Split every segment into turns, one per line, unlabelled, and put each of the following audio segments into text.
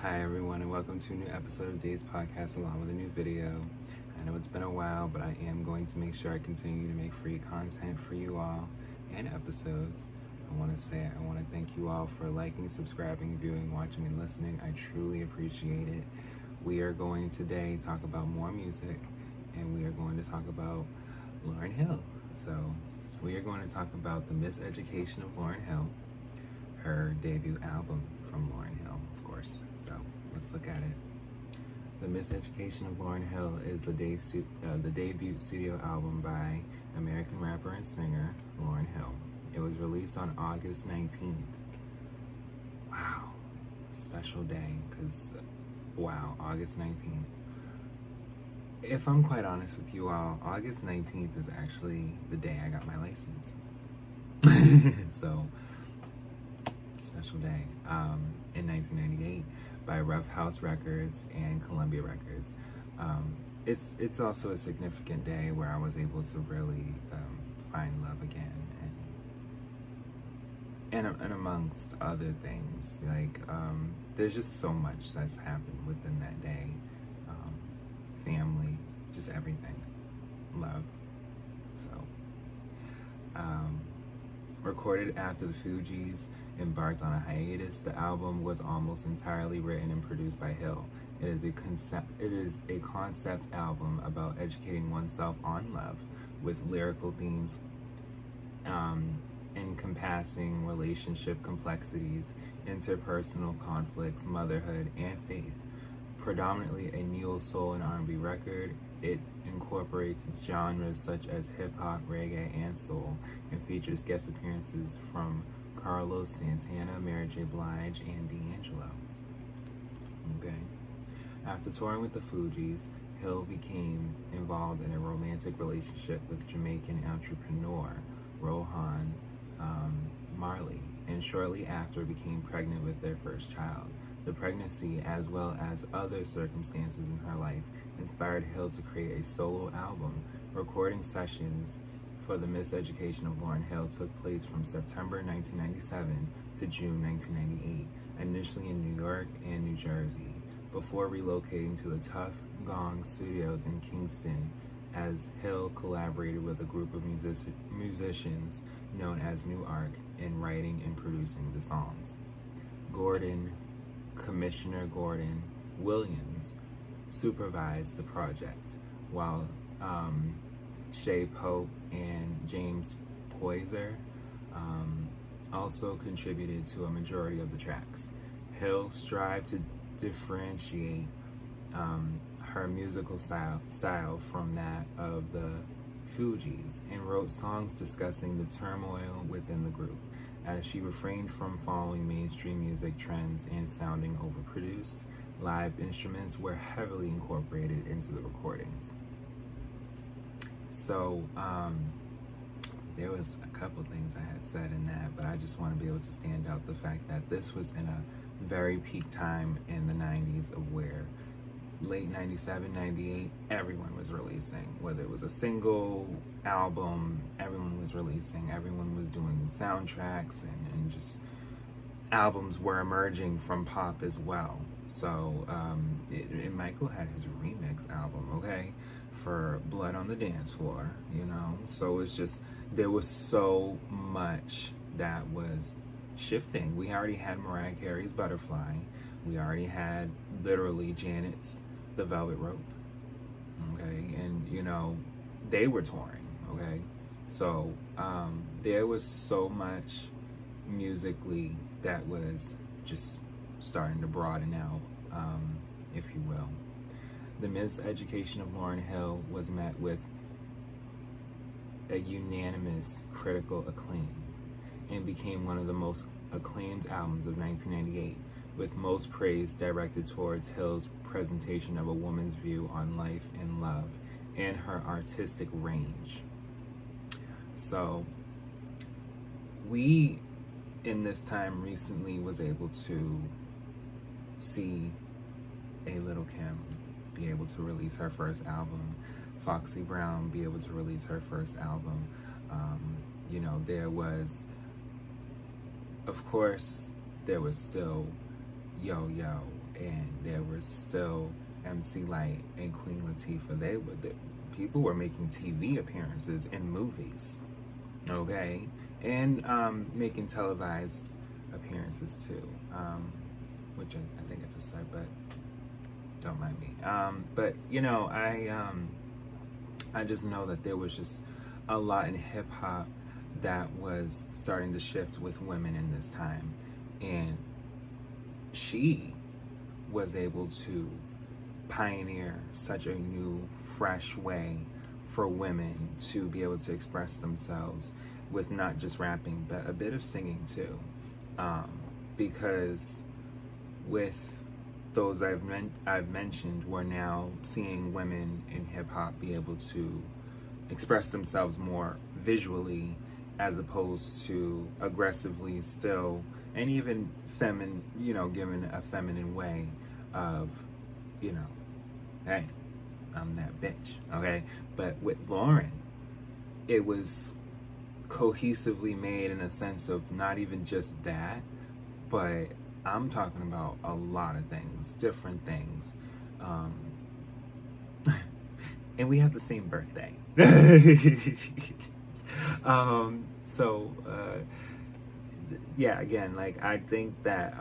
Hi everyone, and welcome to a new episode of Days Podcast along with a new video. I know it's been a while, but I am going to make sure I continue to make free content for you all and episodes. I want to thank you all for liking, subscribing, viewing, watching, and listening. I truly appreciate it. We are going today to talk about more music, and we are going to talk about Lauryn Hill. So we are going to talk about the Miseducation of Lauryn Hill, her debut album from Lauryn Hill, of course. So let's look at it. The Miseducation of Lauryn Hill is the debut studio album by American rapper and singer Lauryn Hill. It was released on August 19th. Wow, special day, because wow, August 19th. If I'm quite honest with you all, August 19th is actually the day I got my license. So, special day. In 1998 by Rough House Records and Columbia Records. It's also a significant day where I was able to really find love again, and amongst other things, like there's just so much that's happened within that day. Family, just everything, love. So recorded after the Fugees embarked on a hiatus, the album was almost entirely written and produced by Hill. It is a concept album about educating oneself on love, with lyrical themes encompassing relationship complexities, interpersonal conflicts, motherhood, and faith. Predominantly a neo-soul and R&B record, it incorporates genres such as hip-hop, reggae, and soul, and features guest appearances from Carlos Santana, Mary J. Blige, and D'Angelo. Okay. After touring with the Fugees, Hill became involved in a romantic relationship with Jamaican entrepreneur Rohan Marley, and shortly after became pregnant with their first child. The pregnancy, as well as other circumstances in her life, inspired Hill to create a solo album. Recording sessions for the Miseducation of Lauryn Hill took place from September 1997 to June 1998, initially in New York and New Jersey, before relocating to the Tough Gong Studios in Kingston, as Hill collaborated with a group of musicians known as New Ark in writing and producing the songs. Commissioner Gordon Williams supervised the project, while Shay Pope and James Poyser also contributed to a majority of the tracks. Hill strived to differentiate her musical style from that of the Fugees, and wrote songs discussing the turmoil within the group, as she refrained from following mainstream music trends and sounding overproduced. Live instruments were heavily incorporated into the recordings. So there was a couple things I had said in that, but I just want to be able to stand out the fact that this was in a very peak time in the 90s, of where late 97, 98, everyone was releasing. Whether it was a single album, everyone was releasing, everyone was doing soundtracks, and just albums were emerging from pop as well. So and Michael had his remix album, okay, for Blood on the Dance Floor, you know. So it's just, there was so much that was shifting. We already had Mariah Carey's Butterfly. We already had literally Janet's The Velvet Rope, okay, and you know, they were touring, okay. So there was so much musically that was just starting to broaden out, if you will. The Miseducation of Lauryn Hill was met with a unanimous critical acclaim and became one of the most acclaimed albums of 1998, with most praise directed towards Hill's presentation of a woman's view on life and love and her artistic range. So we, in this time recently, was able to see a Little Kim be able to release her first album, Foxy Brown be able to release her first album. You know, there was, of course, there was still Yo-Yo and there was still MC Light and Queen Latifah. People were making TV appearances in movies, okay, and making televised appearances too, which I think I just said, but don't mind me. But you know, I just know that there was just a lot in hip hop that was starting to shift with women in this time, and she was able to pioneer such a new, fresh way for women to be able to express themselves with not just rapping, but a bit of singing too. Because with those I've mentioned, we're now seeing women in hip hop be able to express themselves more visually as opposed to aggressively still, and even feminine, given a feminine way of, hey, I'm that bitch, okay? But with Lauryn, it was cohesively made in a sense of not even just that, but I'm talking about a lot of things, different things. And we have the same birthday. Yeah, again, like, I think that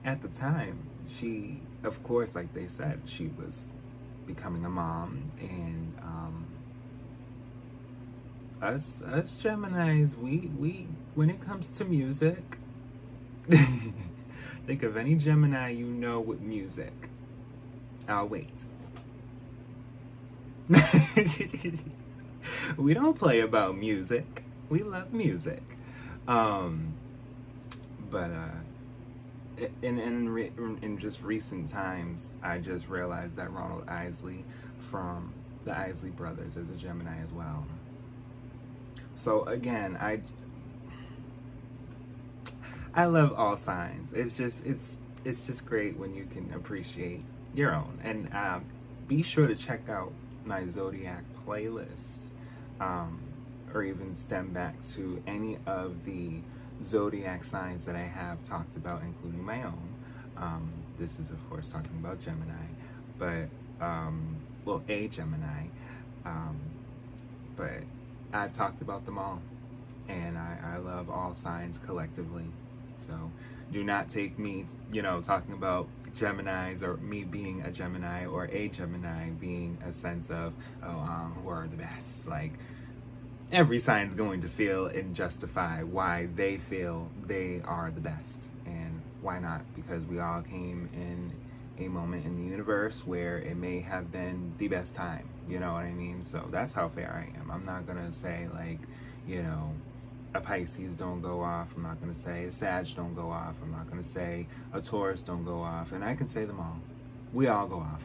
at the time, she, of course, like they said, she was becoming a mom, and us Geminis, we when it comes to music, think of any Gemini you know with music. I'll wait. We don't play about music. We love music. But in just recent times, I just realized that Ronald Isley from the Isley Brothers is a Gemini as well. So again, I love all signs. It's just great when you can appreciate your own. And be sure to check out my Zodiac playlist, or even stem back to any of the Zodiac signs that I have talked about, including my own. This is, of course, talking about Gemini, but, a Gemini, but I've talked about them all, and I love all signs collectively. So do not take me, talking about Geminis, or me being a Gemini, or a Gemini being a sense of, who are the best. Like, every sign's going to feel and justify why they feel they are the best. And why not? Because we all came in a moment in the universe where it may have been the best time. You know what I mean? So that's how fair I am. I'm not going to say, like, a Pisces don't go off. I'm not going to say a Sag don't go off. I'm not going to say a Taurus don't go off. And I can say them all. We all go off.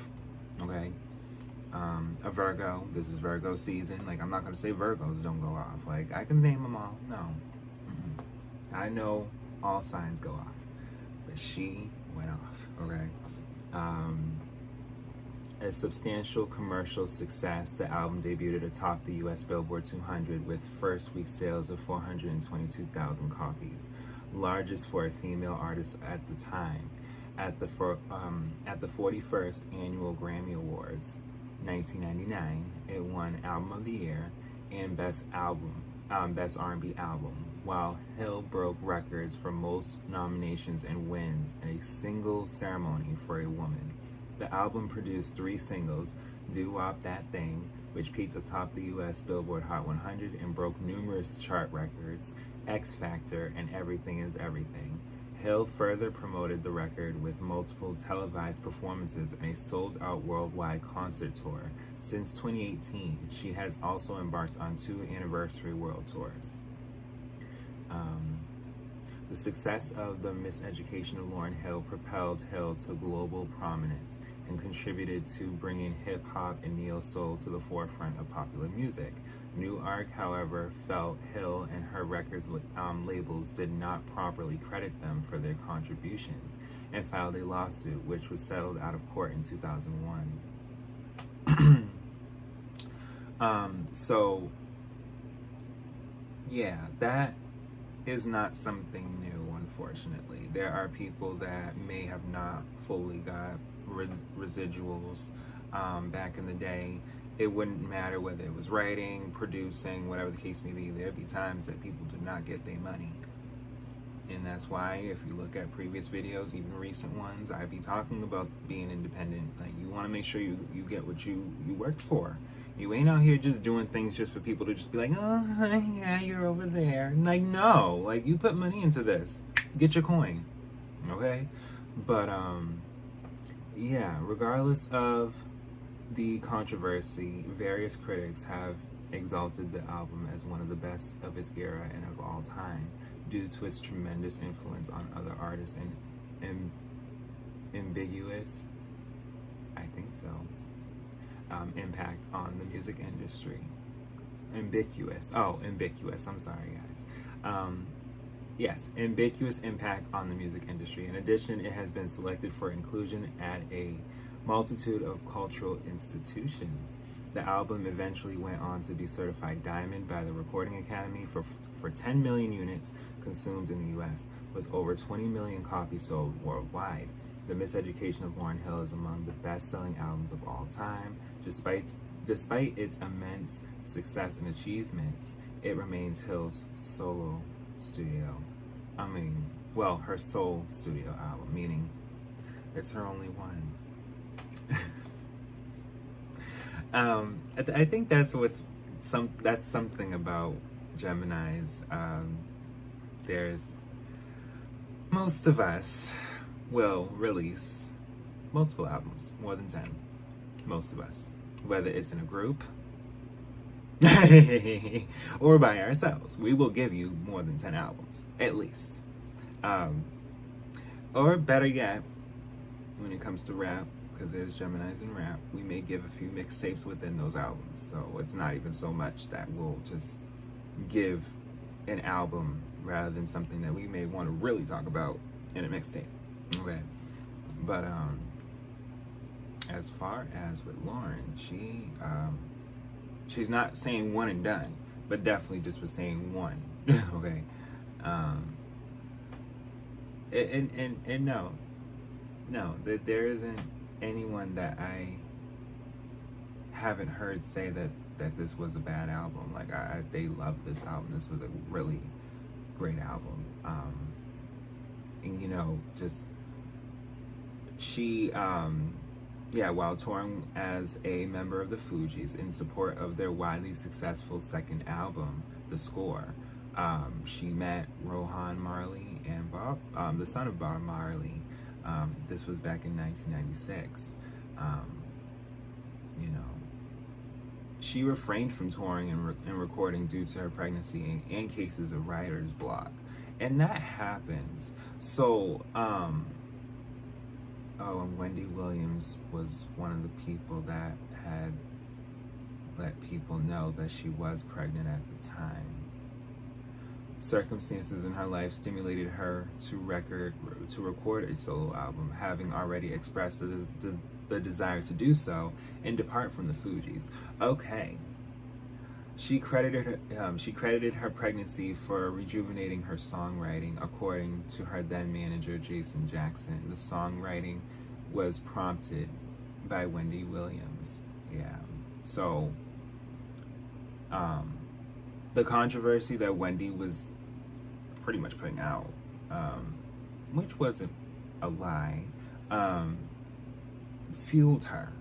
Okay? A Virgo, this is Virgo season. Like, I'm not going to say Virgos don't go off. Like, I can name them all. No. I know all signs go off. But she went off. Okay? A substantial commercial success, the album debuted atop the U.S. Billboard 200 with first week sales of 422,000 copies, largest for a female artist at the time. At the 41st Annual Grammy Awards, 1999, it won Album of the Year and Best R&B Album, while Hill broke records for most nominations and wins in a single ceremony for a woman. The album produced 3 singles: Doo Wop That Thing, which peaked atop the U.S. Billboard Hot 100 and broke numerous chart records, X Factor, and Everything Is Everything. Hill further promoted the record with multiple televised performances and a sold-out worldwide concert tour. Since 2018, she has also embarked on 2 anniversary world tours. The success of the Miseducation of Lauryn Hill propelled Hill to global prominence and contributed to bringing hip-hop and neo-soul to the forefront of popular music. New Arc, however, felt Hill and her record labels did not properly credit them for their contributions and filed a lawsuit, which was settled out of court in 2001. Yeah, that is not something new, unfortunately. There are people that may have not fully got residuals back in the day. It wouldn't matter whether it was writing, producing, whatever the case may be. There'd be times that people did not get their money. And that's why, if you look at previous videos, even recent ones, I'd be talking about being independent. Like, you want to make sure you get what you worked for. You ain't out here just doing things just for people to just be like, oh, yeah, you're over there. Like, no. Like, you put money into this. Get your coin. Okay? But, yeah, regardless of the controversy, various critics have exalted the album as one of the best of its era and of all time, due to its tremendous influence on other artists and ambiguous, I think so, impact on the music industry. Ambiguous, I'm sorry guys. Yes, ambiguous impact on the music industry. In addition, it has been selected for inclusion at a multitude of cultural institutions. The album eventually went on to be certified diamond by the Recording Academy for 10 million units consumed in the US, with over 20 million copies sold worldwide. The Miseducation of Lauryn Hill is among the best-selling albums of all time. Despite its immense success and achievements, it remains Hill's solo studio. Her sole studio album, meaning it's her only one. I think that's something about Geminis. There's most of us will release multiple albums, more than 10. Most of us, whether it's in a group or by ourselves, we will give you more than 10 albums, at least. Or better yet, when it comes to rap, because there's Geminis in rap, we may give a few mixtapes within those albums. So it's not even so much that we'll just give an album rather than something that we may want to really talk about in a mixtape. Okay. But as far as with Lauryn, she's not saying one and done, but definitely just was saying one. Okay. And no, that there isn't anyone that I haven't heard say that this was a bad album. Like, they loved this album. This was a really great album. And just she while touring as a member of the Fugees in support of their widely successful second album, The Score, she met Rohan Marley and Bob, the son of Bob Marley. This was back in 1996. She refrained from touring and recording due to her pregnancy and cases of writer's block. And that happens. So, and Wendy Williams was one of the people that had let people know that she was pregnant at the time. Circumstances in her life stimulated her to record a solo album, having already expressed the desire to do so and depart from the Fugees. Okay. She credited her pregnancy for rejuvenating her songwriting, according to her then manager Jason Jackson. The songwriting was prompted by Wendy Williams. Yeah. So, the controversy that Wendy was pretty much putting out, which wasn't a lie, fueled her,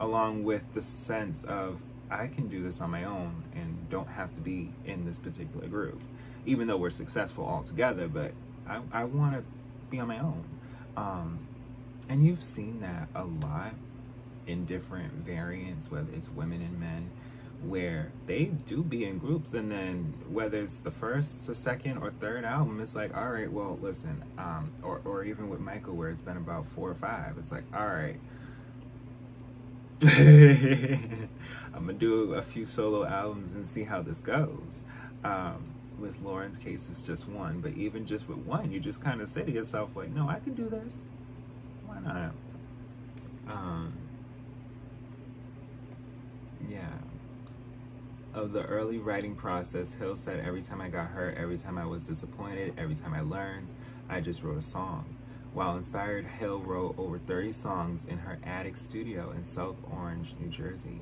along with the sense of, I can do this on my own and don't have to be in this particular group, even though we're successful all together, but I want to be on my own. And you've seen that a lot in different variants, whether it's women and men, where they do be in groups, and then whether it's the first or second or third album, it's like, all right, well, listen, or even with Michael, where it's been about 4 or 5, it's like, all right, I'm gonna do a few solo albums and see how this goes. With Lauryn's case, it's just one, but even just with one, you just kind of say to yourself, like, no, I can do this. Why not? Yeah. Of the early writing process, Hill said, every time I got hurt, every time I was disappointed, every time I learned, I just wrote a song. While inspired, Hill wrote over 30 songs in her attic studio in South Orange, New Jersey.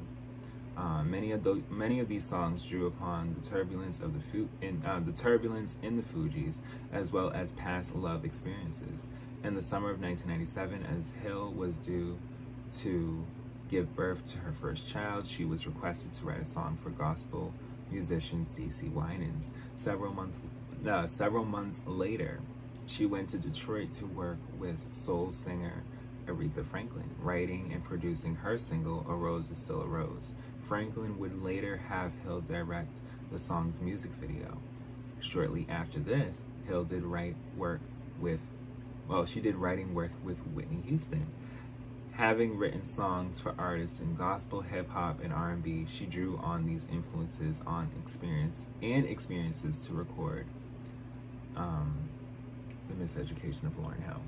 Many of these songs drew upon the turbulence of the turbulence in the Fugees, as well as past love experiences. In the summer of 1997, as Hill was due to give birth to her first child, she was requested to write a song for gospel musician C.C. Winans. Several months later, she went to Detroit to work with soul singer Aretha Franklin, writing and producing her single, A Rose Is Still a Rose. Franklin would later have Hill direct the song's music video. Shortly after this, Hill did writing work with Whitney Houston. Having written songs for artists in gospel, hip hop, and R&B, she drew on these influences on experiences to record The Miseducation of Lauryn Hill.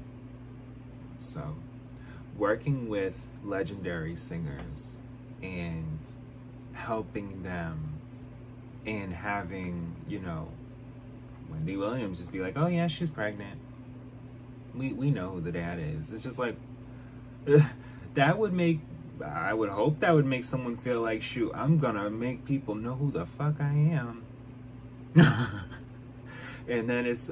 So, working with legendary singers and helping them, and having, Wendy Williams just be like, oh yeah, she's pregnant. We know who the dad is. It's just like, I would hope that would make someone feel like, shoot, I'm gonna make people know who the fuck I am. and then it's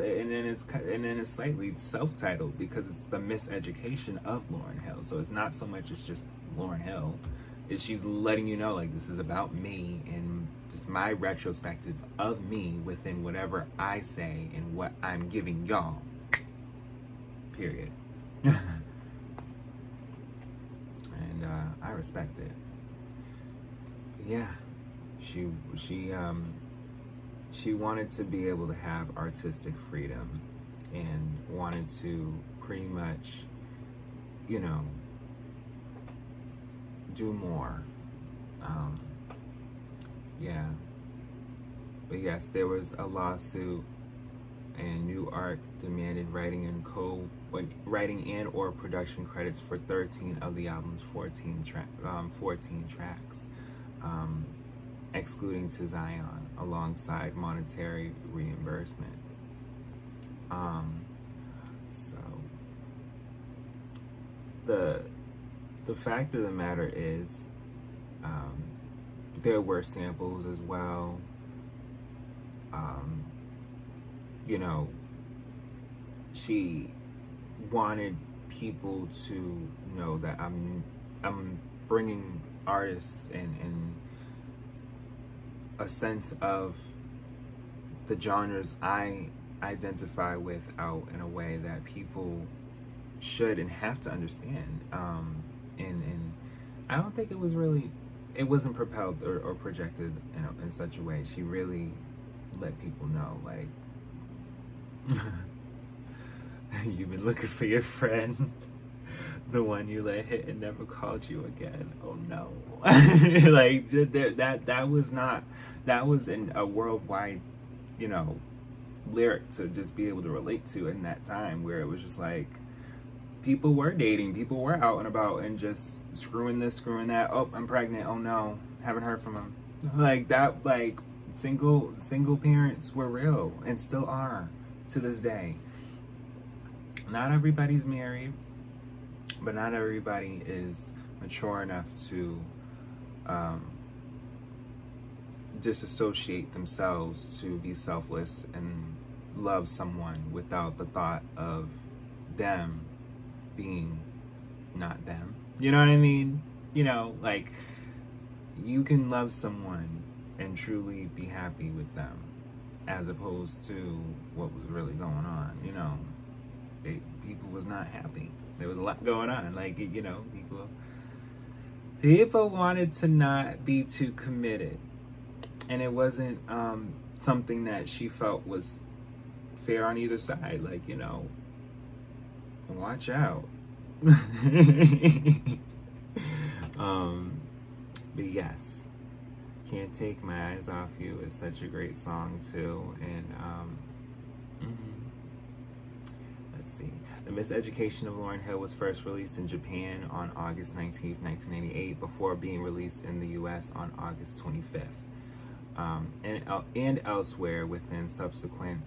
slightly self-titled because it's the Miseducation of Lauryn Hill. So it's not so much it's just Lauryn Hill. It's she's letting you know, like, this is about me and just my retrospective of me within whatever I say and what I'm giving y'all. Period. And I respect it. Yeah, she wanted to be able to have artistic freedom and wanted to pretty much, do more. Yeah. But yes, there was a lawsuit, and New Art demanded writing and or production credits for 13 of the album's 14 tracks, excluding To Zion, alongside monetary reimbursement. So the fact of the matter is, there were samples as well. She wanted people to know that I'm bringing artists and a sense of the genres I identify with out in a way that people should and have to understand. And I don't think it wasn't propelled or projected in such a way. She really let people know, like, you've been looking for your friend, the one you let hit and never called you again. Oh no. Like, that was in a worldwide, lyric to just be able to relate to in that time, where it was just like, people were dating, people were out and about and just screwing this, screwing that. Oh, I'm pregnant. Oh no, haven't heard from him. Like that, like single parents were real and still are to this day. Not everybody's married, but not everybody is mature enough to disassociate themselves to be selfless and love someone without the thought of them being not them. You know what I mean? Like, you can love someone and truly be happy with them, as opposed to what was really going on. People was not happy. There was a lot going on. Like, people wanted to not be too committed, and it wasn't something that she felt was fair on either side. Like, watch out. But yes, Can't Take My Eyes Off You is such a great song too. And let's see, The Miseducation of Lauryn Hill was first released in Japan on August 19th, 1998, before being released in the US on August 25th, and elsewhere within subsequent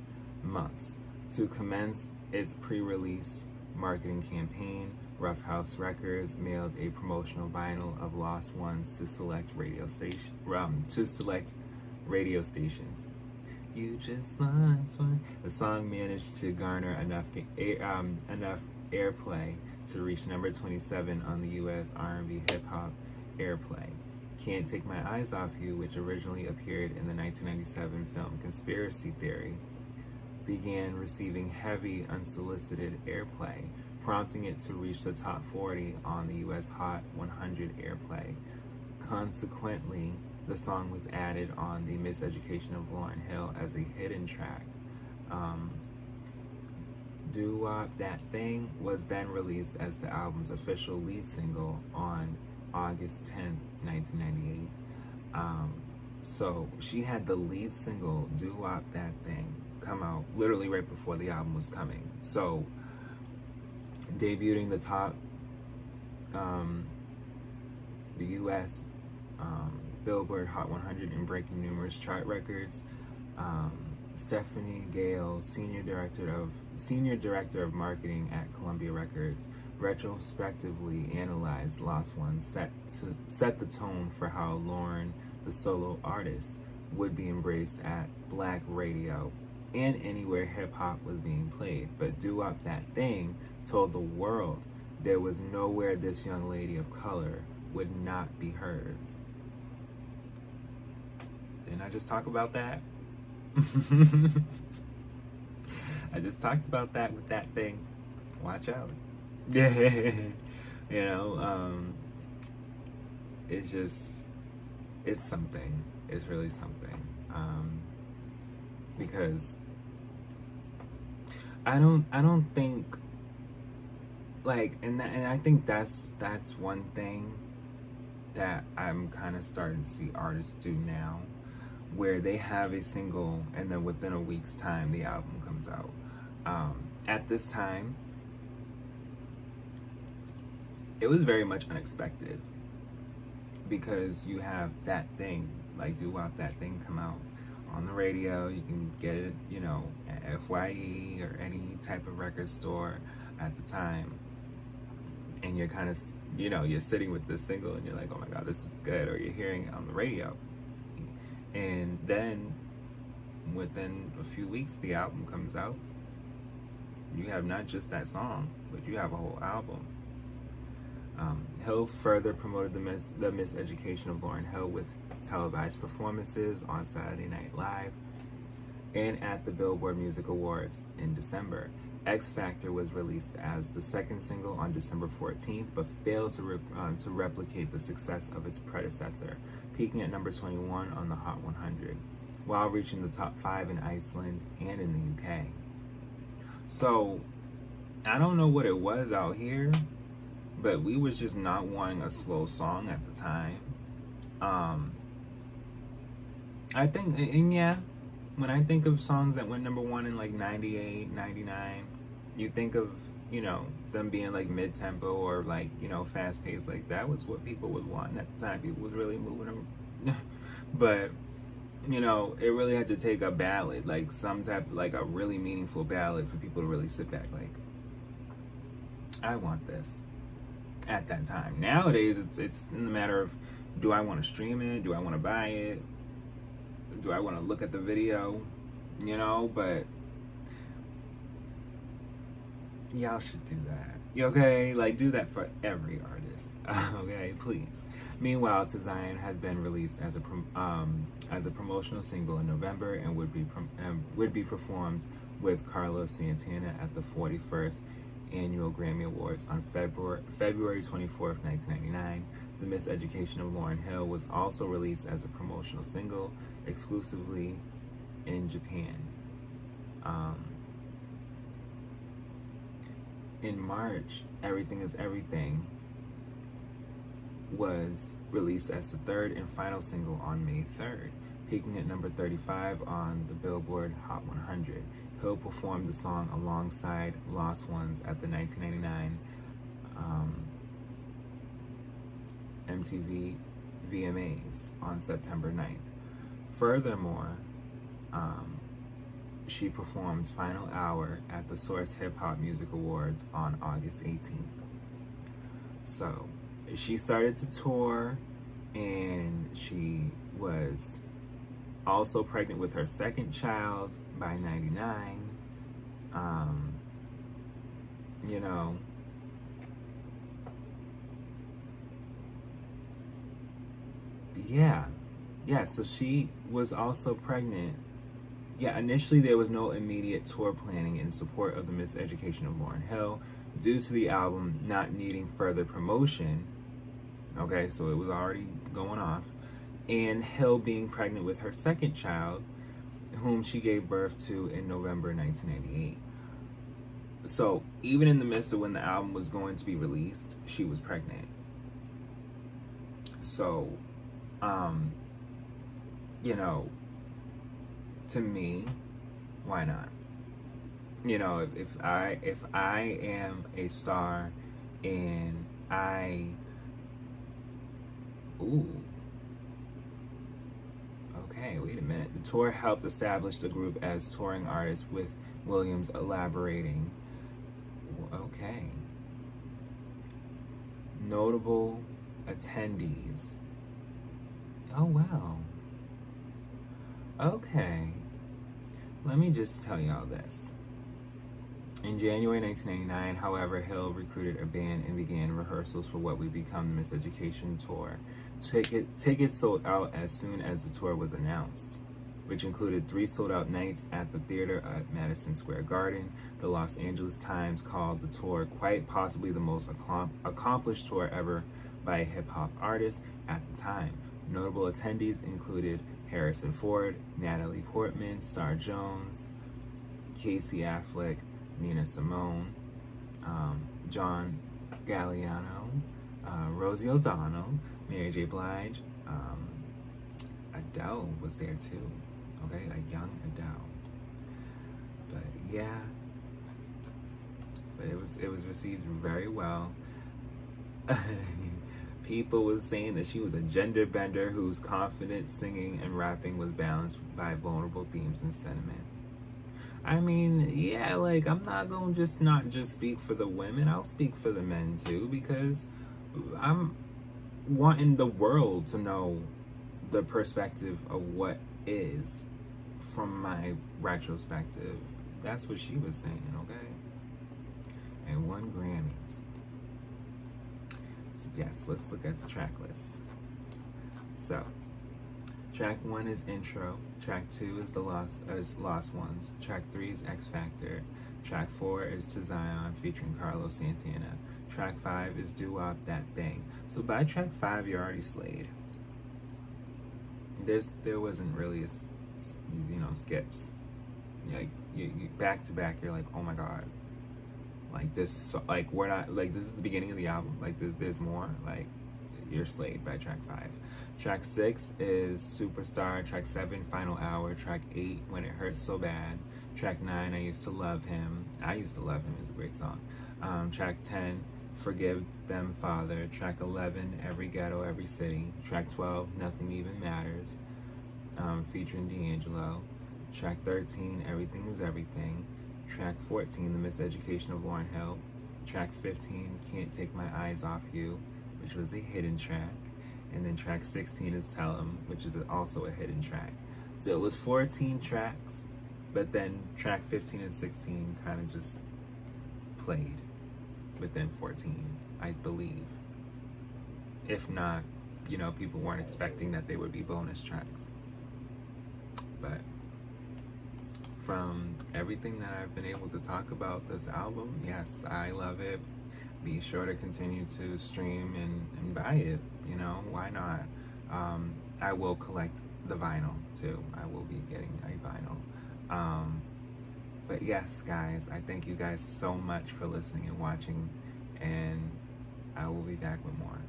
months. To commence its pre-release marketing campaign, Rough House Records mailed a promotional vinyl of Lost Ones to select radio stations. You just lost one. The song managed to garner enough airplay to reach number 27 on the U.S. R&B hip hop airplay. Can't Take My Eyes Off You, which originally appeared in the 1997 film Conspiracy Theory, began receiving heavy unsolicited airplay, prompting it to reach the top 40 on the U.S. Hot 100 airplay. Consequently, the song was added on the Miseducation of Lauryn Hill as a hidden track. Doo Wop That Thing was then released as the album's official lead single on August 10th, 1998. So she had the lead single, Doo Wop That Thing, come out literally right before the album was coming. So debuting the top, the U.S. Billboard Hot 100 and breaking numerous chart records. Stephanie Gale, senior director of marketing at Columbia Records, retrospectively analyzed Lost Ones, set the tone for how Lauryn, the solo artist, would be embraced at Black radio and anywhere hip hop was being played. But Doo Wop That Thing told the world there was nowhere this young lady of color would not be heard. Didn't I just talk about that? I just talked about that with that thing. Watch out. You know, it's something. It's really something. Because I don't think, like, and I think that's one thing that I'm kind of starting to see artists do now, where they have a single and then within a week's time the album comes out. At this time, it was very much unexpected because you have that thing, like Doo Wop That Thing, come out on the radio. You can get it, you know, at FYE or any type of record store at the time. And you're kind of, you know, you're sitting with this single and you're like, oh my God, this is good. Or you're hearing it on the radio. And then within a few weeks, the album comes out. You have not just that song, but you have a whole album. Hill further promoted the Miseducation of Lauryn Hill with televised performances on Saturday Night Live and at the Billboard Music Awards in December. X Factor was released as the second single on December 14th, but failed to replicate the success of its predecessor, peaking at number 21 on the Hot 100, while reaching the top 5 in Iceland and in the UK. So, I don't know what it was out here, but we was just not wanting a slow song at the time. I think, and yeah, when I think of songs that went number one in like 98, 99, you think of, you know, them being like mid-tempo or like, you know, fast-paced. Like that was what people was wanting at the time. People was really moving them. But, you know, it really had to take a ballad, like some type, like a really meaningful ballad for people to really sit back like, I want this. At that time. Nowadays, it's in the matter of, do I want to stream it? Do I want to buy it? Do I want to look at the video? You know, but y'all should do that. Okay? Like, do that for every artist. Okay? Please. Meanwhile, To Zion has been released as a promotional single in November and would be performed with Carlos Santana at the 41st Annual Grammy Awards on February 24th, 1999. The Miseducation of Lauryn Hill was also released as a promotional single exclusively in Japan. In March, Everything is Everything was released as the third and final single on May 3rd, peaking at number 35 on the Billboard Hot 100. Hill performed the song alongside Lost Ones at the 1999 MTV VMAs on September 9th. Furthermore, she performed Final Hour at the Source Hip Hop Music Awards on August 18th. So she started to tour, and she was also pregnant with her second child by 99. You know, yeah. So she was also pregnant. Yeah, initially there was no immediate tour planning in support of the Miseducation of Lauryn Hill due to the album not needing further promotion. Okay, so it was already going off. And Hill being pregnant with her second child, whom she gave birth to in November 1998. So even in the midst of when the album was going to be released, she was pregnant. So, you know, to me, why not? You know, if I am a star and okay, wait a minute. The tour helped establish the group as touring artists, with Williams elaborating. Okay. Notable attendees. Oh, wow. Okay. Let me just tell y'all this. In January 1999, however, Hill recruited a band and began rehearsals for what would become the Miseducation Tour. Tickets sold out as soon as the tour was announced, which included 3 sold-out nights at the theater at Madison Square Garden. The Los Angeles Times called the tour quite possibly the most accomplished tour ever by a hip-hop artist at the time. Notable attendees included Harrison Ford, Natalie Portman, Star Jones, Casey Affleck, Nina Simone, John Galliano, Rosie O'Donnell, Mary J. Blige, Adele was there too. Okay, a young Adele. But yeah, but it was received very well. People was saying that she was a gender bender whose confident singing and rapping was balanced by vulnerable themes and sentiment. I mean, yeah, like, I'm not gonna not just speak for the women, I'll speak for the men too, because I'm wanting the world to know the perspective of what is from my retrospective. That's what she was saying, okay? And won Grammys. So yes, let's look at the track list. So, track 1 is Intro. Track 2 is Lost Ones. Track 3 is X Factor. Track 4 is To Zion featuring Carlos Santana. Track 5 is Doo Wop That Thing. So by track 5, you're already slayed. There wasn't really skips. Like you back to back, you're like, oh my god. Like this, like we're not like this is the beginning of the album. Like there's more. Like you're slayed by track 5. Track 6 is Superstar. Track 7, Final Hour. Track 8, When It Hurts So Bad. Track 9, I Used to Love Him. I Used to Love Him is a great song. Track 10, Forgive Them, Father. Track 11, Every Ghetto, Every City. Track 12, Nothing Even Matters, featuring D'Angelo. Track 13, Everything Is Everything. Track 14, The Miseducation of Lauryn Hill. Track 15, Can't Take My Eyes Off You, which was a hidden track. And then track 16 is Tell 'Em, which is also a hidden track. So it was 14 tracks, but then track 15 and 16 kind of just played within 14, I believe. If not, people weren't expecting that they would be bonus tracks. But from everything that I've been able to talk about this album, yes, I love it. Be sure to continue to stream and buy it. Why not? I will collect the vinyl too. I will be getting a vinyl. But yes, guys, I thank you guys so much for listening and watching, and I will be back with more.